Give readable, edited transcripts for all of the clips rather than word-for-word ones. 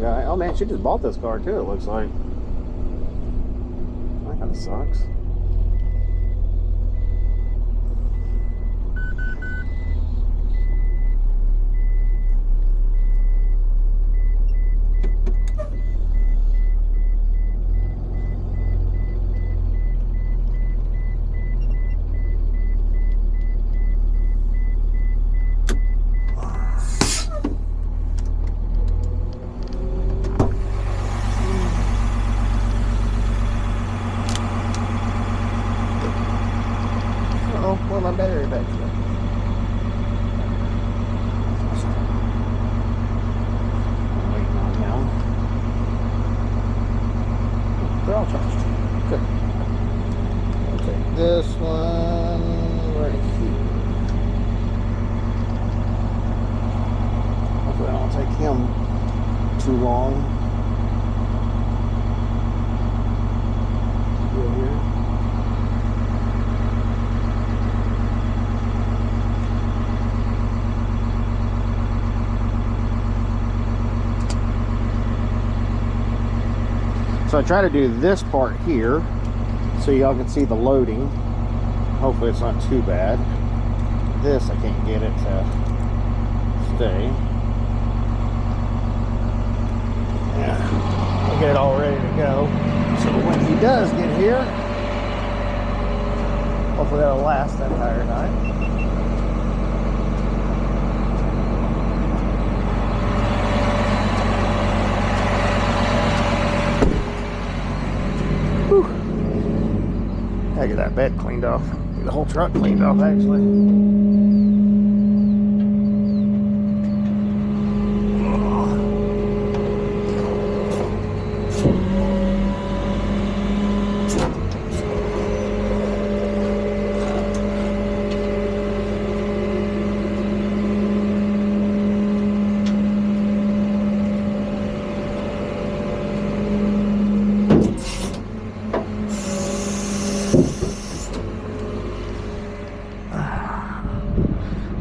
guy. Oh man, she just bought this car too, it looks like. That kind of sucks. Where my battery back to? I'm waiting on him. They're all charged. Good. I'll take this one right here. Hopefully I don't take him too long. Over here. So I try to do this part here so y'all can see the loading. Hopefully it's not too bad. This I can't get it to stay. Yeah, I'll get it all ready to go. So when he does get here, hopefully that'll last that entire night. I get that bed cleaned off. Get the whole truck cleaned off, actually.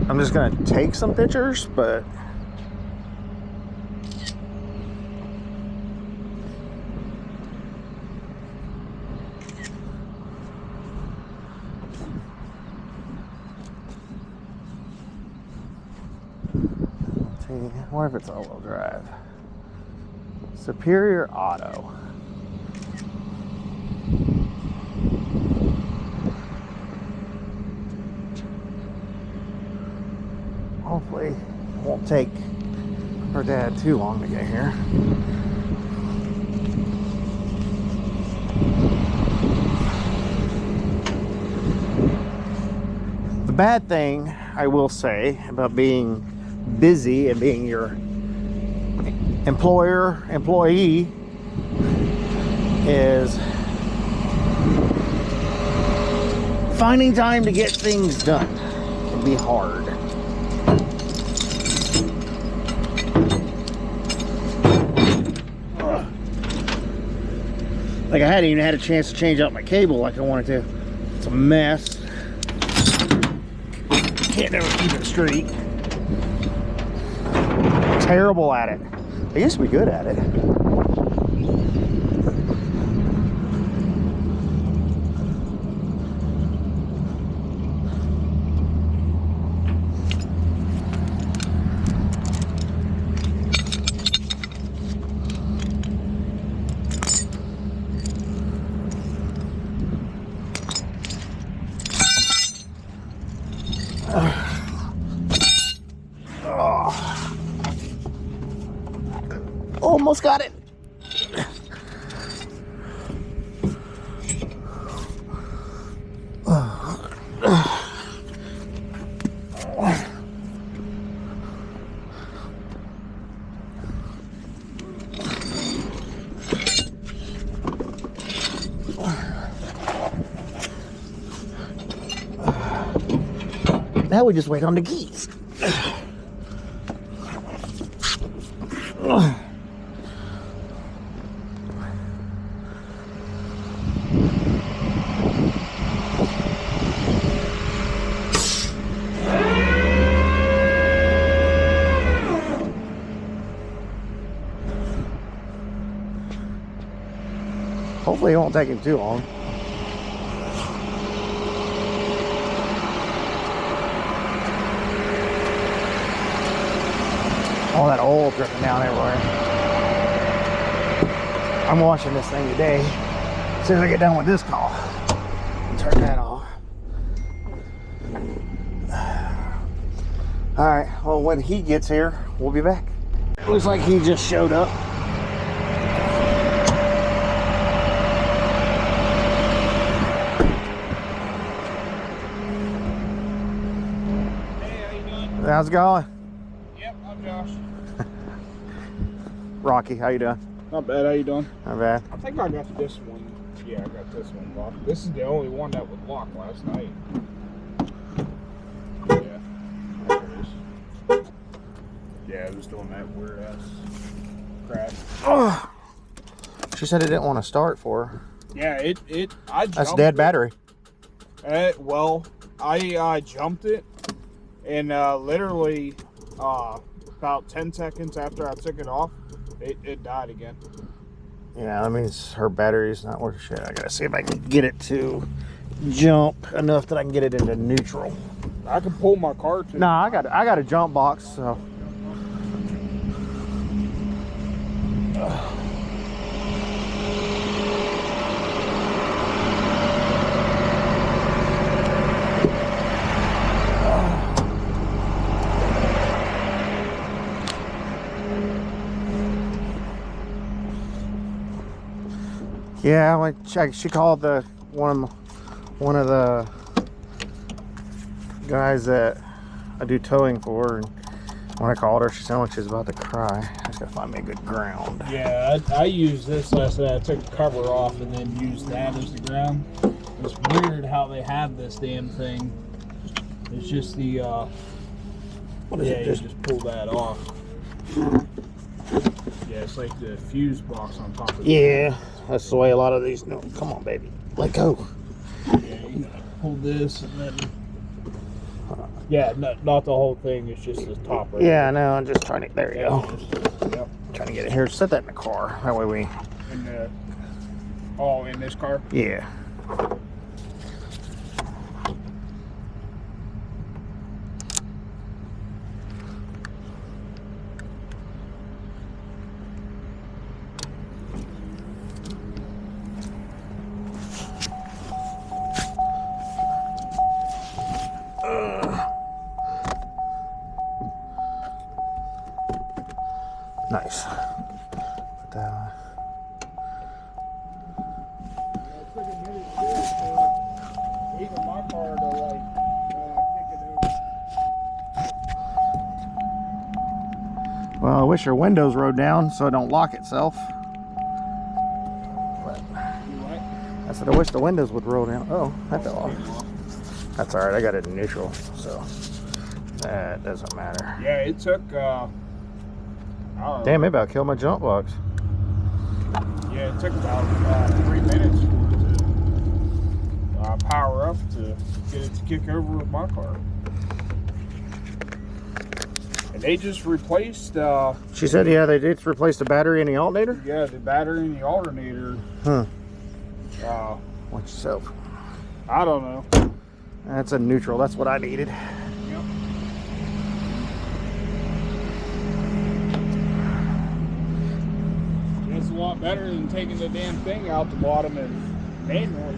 I'm just gonna take some pictures, but I wonder if it's all-wheel drive. Superior Auto. Hopefully it won't take her dad too long to get here. The bad thing I will say about being busy and being your employee is finding time to get things done can be hard. Like I hadn't even had a chance to change out my cable like I wanted to. It's a mess. Can't never keep it straight. Terrible at it. I used to be good at it. Almost got it. Now we just wait on the keys. Hopefully it won't take him too long. All that oil dripping down everywhere. I'm washing this thing today. As soon as I get done with this call, turn that off. All right, well, when he gets here, we'll be back. Looks like he just showed up. Hey, how you doing? How's it going? Yep, I'm Josh. Rocky, how you doing? Not bad, how you doing? Not bad. I think I got this one. Yeah, I got this one locked. This is the only one that would lock last night. Yeah. There it is. Yeah, it was doing that weird ass crap. Oh, she said it didn't want to start for her. Yeah, I jumped That's dead it. battery. Well, I jumped it, and literally about 10 seconds after I took it off, it died again. Yeah, that means her battery's not worth shit. I gotta see if I can get it to jump enough that I can get it into neutral. I can pull my car too. No, I got a jump box, so. Yeah, when she called one of the guys that I do towing for, and when I called her, she sounded like she was about to cry. I just gotta find me a good ground. Yeah, I used this last night. I took the cover off and then used that as the ground. It's weird how they have this damn thing. It's just the What is it? you just pull that off. Yeah, it's like the fuse box on top of it. Yeah, that's the way a lot of these. No, come on, baby, let go. Yeah, you gotta pull this and then. Yeah, not the whole thing. It's just the top right Yeah, I know. I'm just trying to. There you there. go. Yep. Trying to get it here. Set that in the car. That way we. In the in this car. Yeah. Nice. Put that on. Even my car to like kick it over. Well, I wish your windows rode down so it don't lock itself. But You what? I said I wish the windows would roll down. Oh, that fell off. That's all right. I got it in neutral, so that doesn't matter. Yeah, it took. I don't know. Damn, maybe I'll kill my jump box. Yeah, it took about 3 minutes for it to power up to get it to kick over with my car. And they just replaced, She said, yeah, they did replace the battery in the alternator. yeah, the battery and the alternator. Huh. Uh, Watch yourself. I don't know. That's a neutral. That's what I needed. Yep. It's a lot better than taking the damn thing out the bottom and manually.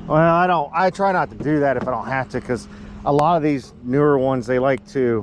Well, I try not to do that if I don't have to, because a lot of these newer ones, they like to.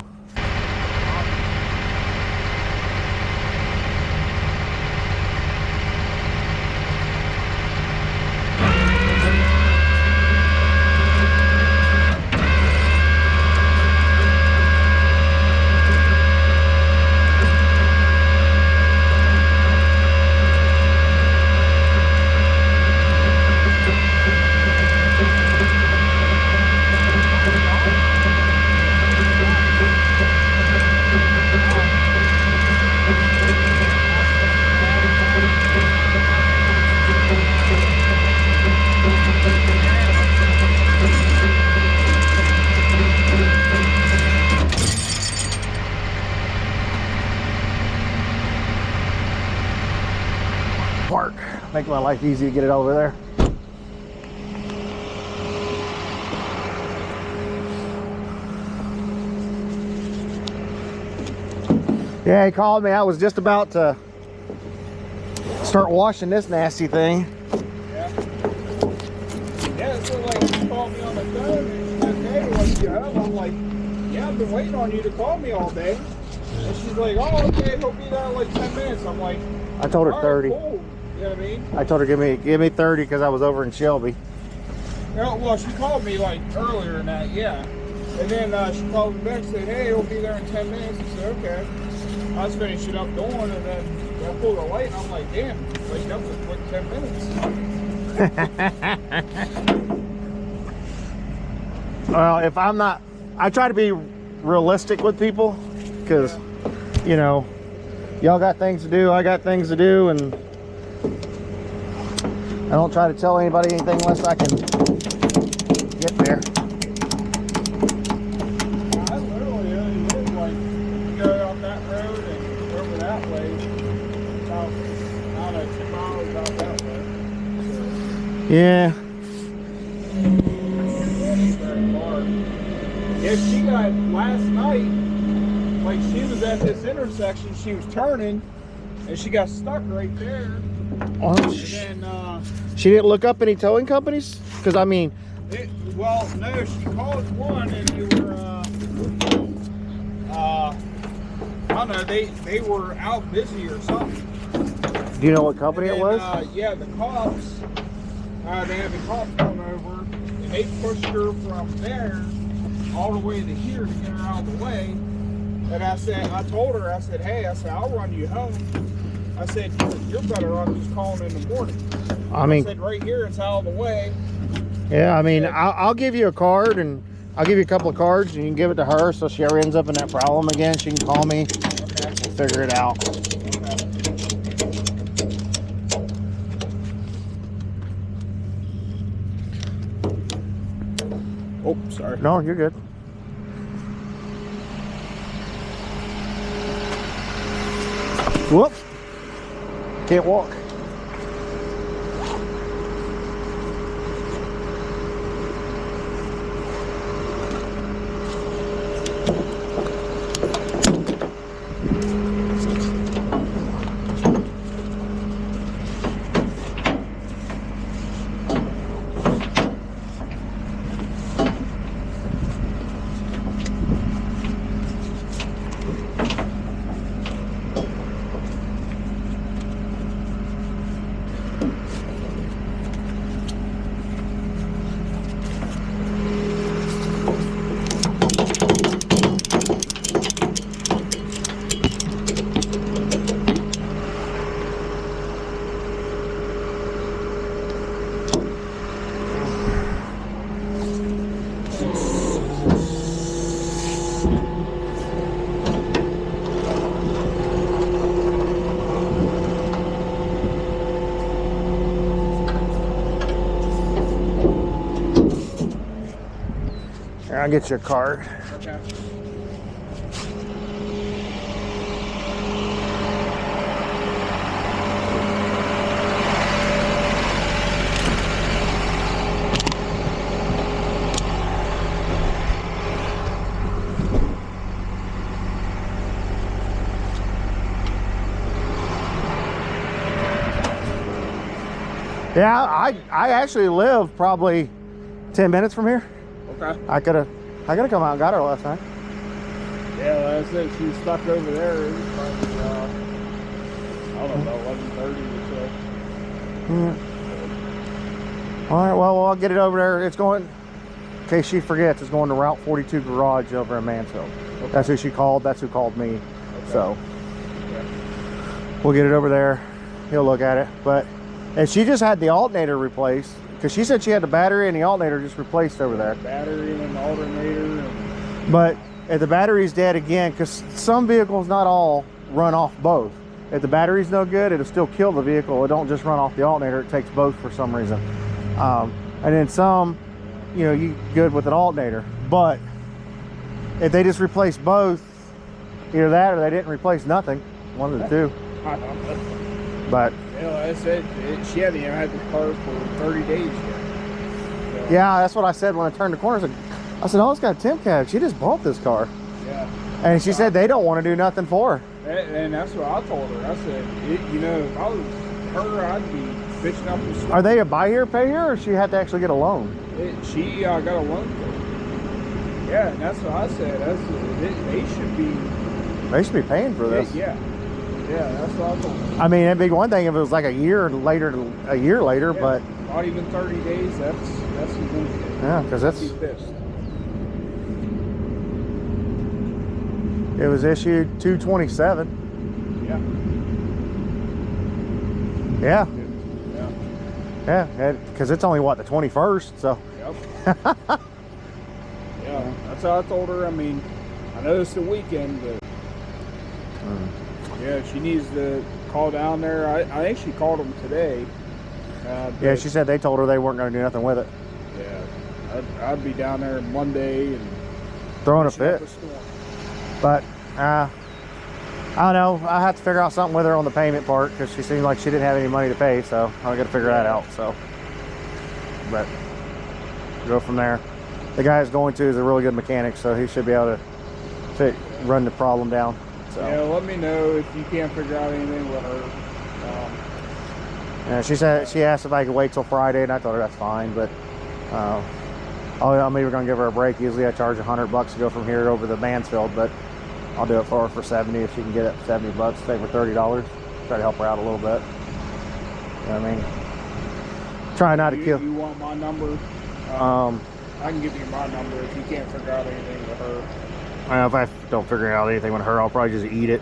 park. Make my life easy to get it over there. Yeah, he called me. I was just about to start washing this nasty thing. Yeah. Yeah, so like she called me on the phone and she said, hey, like you home? I'm like, yeah, I've been waiting on you to call me all day. And she's like, oh, okay, he'll be there in like 10 minutes. I'm like, I told her 30. Right, cool. You know what I mean? I told her give me 30 because I was over in Shelby. Yeah, well, she called me like earlier than that, yeah. And then she called me back and said, hey, he'll be there in 10 minutes. I said, okay. I was finishing up going, and then I pulled the light, and I'm like, damn, like that was a quick 10 minutes. Well, if I'm not, I try to be realistic with people because, you know, y'all got things to do, I got things to do, and I don't try to tell anybody anything unless I can get there. I literally only live like, you go off that road and over that way, about, I don't know, 2 miles out that way. Yeah. If she got last night, like she was at this intersection, she was turning, and she got stuck right there. Oh, And then, she didn't look up any towing companies? Because, I mean... well, no, she called one, and they were, I don't know, they were out busy or something. Do you know what company And it then, was? yeah, the cops, they had the cops come over, and they pushed her from there all the way to here to get her out of the way. And I told her, I said, hey, I said, I'll run you home. I said, you're better off just calling in the morning. I mean, I said, right here, it's out of the way. yeah, I mean, I'll give you a card, and I'll give you a couple of cards, and you can give it to her, so if she ever ends up in that problem again, she can call me. Okay. We'll figure it out. Oh, sorry. No, you're good. Whoop. Can't walk. Here, I'll get you a card. Okay. Yeah, I actually live probably 10 minutes from here. Okay. I could have come out and got her last night. Yeah, like I said, she was stuck over there. It was probably, I don't know, 11:30 or so. Yeah. All right, well, I'll get it over there. It's going, in case she forgets, it's going to Route 42 Garage over in Mansfield. Okay. That's who she called. That's who called me. Okay. So Yeah. we'll get it over there. He'll look at it. But and she just had the alternator replaced because she said she had the battery and the alternator just replaced over there. Battery and an alternator. And... But if the battery's dead again, because some vehicles, not all, run off both. If the battery's no good, it'll still kill the vehicle. It don't just run off the alternator. It takes both for some reason. And then some, you know, you good with an alternator. But if they just replace both, either that or they didn't replace nothing. One of the two. I don't know. But You know, I said she hadn't even had the car for 30 days yet. So, yeah, that's what I said when I turned the corner. I said, oh, it's got a temp cab. She just bought this car. yeah. And she said they don't want to do nothing for her. And that's what I told her. I said, you know, if I was her, I'd be bitching up the Are they a buy here, pay here, or she had to actually get a loan? She got a loan for it. Yeah, and that's what I said. They should be. They should be paying for this. Yeah, that's what I told her. I mean, it'd be one thing if it was like a year later, Yeah, but not even 30 days. That's the bullshit. yeah, because that's She's pissed. it was issued 2/27. Yeah. Yeah, Yeah. yeah, because it's only what, the 21st. So Yep. Yeah, that's how I told her. I mean, I know it's the weekend, but yeah, she needs to call down there. I think she called them today. yeah, but, she said they told her they weren't going to do nothing with it. yeah, I'd be down there Monday and Throwing a pushing up fit. storm. But I don't know. I have to figure out something with her on the payment part because she seemed like she didn't have any money to pay. So I got to figure that out. So, but go from there. The guy is going to is a really good mechanic, so he should be able to run the problem down. So Yeah, let me know if you can't figure out anything with her. yeah, she said she asked if I could wait till Friday, and I told her that's fine. But I'm either gonna give her a break. Usually I charge $100 to go from here over to Mansfield, but I'll do it for her for 70 if she can get it. $70, save her $30. Try to help her out a little bit. You know what I mean? Try not to kill. You want my number? I can give you my number if you can't figure out anything with her. If I don't figure out anything with her, I'll probably just eat it.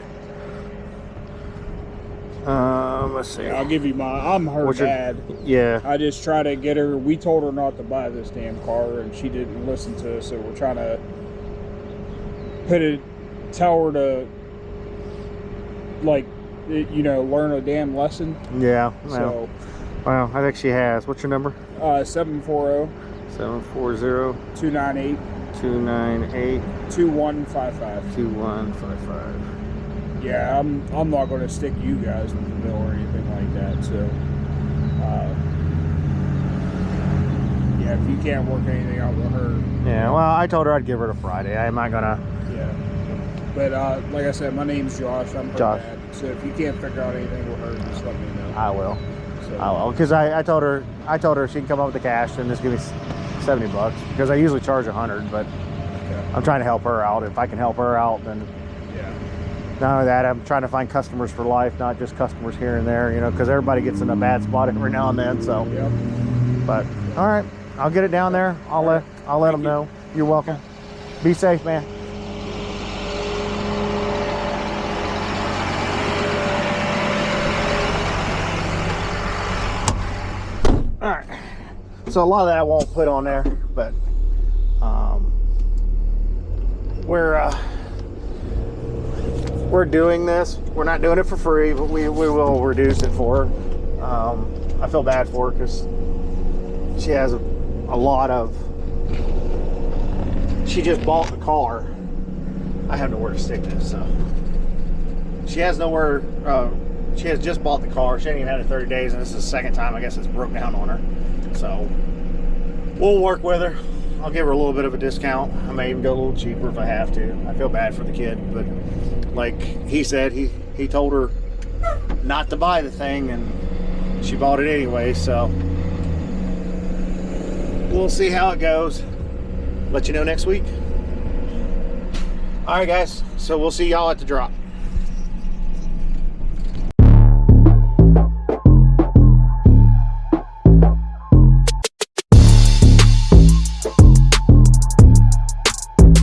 Let's see. I'll give you my. I'm her What's your- dad. Yeah. I just try to get her. We told her not to buy this damn car, and she didn't listen to us. So we're trying to tell her to, like, you know, learn a damn lesson. Yeah. So, Well, I think she has. What's your number? 740 740 298 298 2155. 2155. Yeah, I'm not going to stick you guys with the bill or anything like that. So, yeah, if you can't work anything out with her, Yeah, well, I told her I'd give her to Friday. I'm not gonna. yeah. But like I said, my name's Josh. I'm her Josh. dad. So if you can't figure out anything with her, just let me know. I will. So, I will, because I told her she can come up with the cash and just give me $70 because I usually charge 100, but okay. I'm trying to help her out. If I can help her out, then Yeah. not only that, I'm trying to find customers for life, not just customers here and there, you know, because everybody gets in a bad spot every now and then. So, Yep. but all right, I'll get it down there. I'll let them know. You're welcome. Be safe, man. All right. So a lot of that I won't put on there, but we're doing this. We're not doing it for free, but we will reduce it for her. I feel bad for her because she has a lot of. She just bought the car. I have nowhere to stick this, so she has nowhere. She has just bought the car. She hasn't even had it 30 days, and this is the second time I guess it's broke down on her. So we'll work with her. I'll give her a little bit of a discount. I may even go a little cheaper if I have to. I feel bad for the kid, but like he said, he told her not to buy the thing, and she bought it anyway. So we'll see how it goes. Let you know next week. All right, guys. So we'll see y'all at the drop.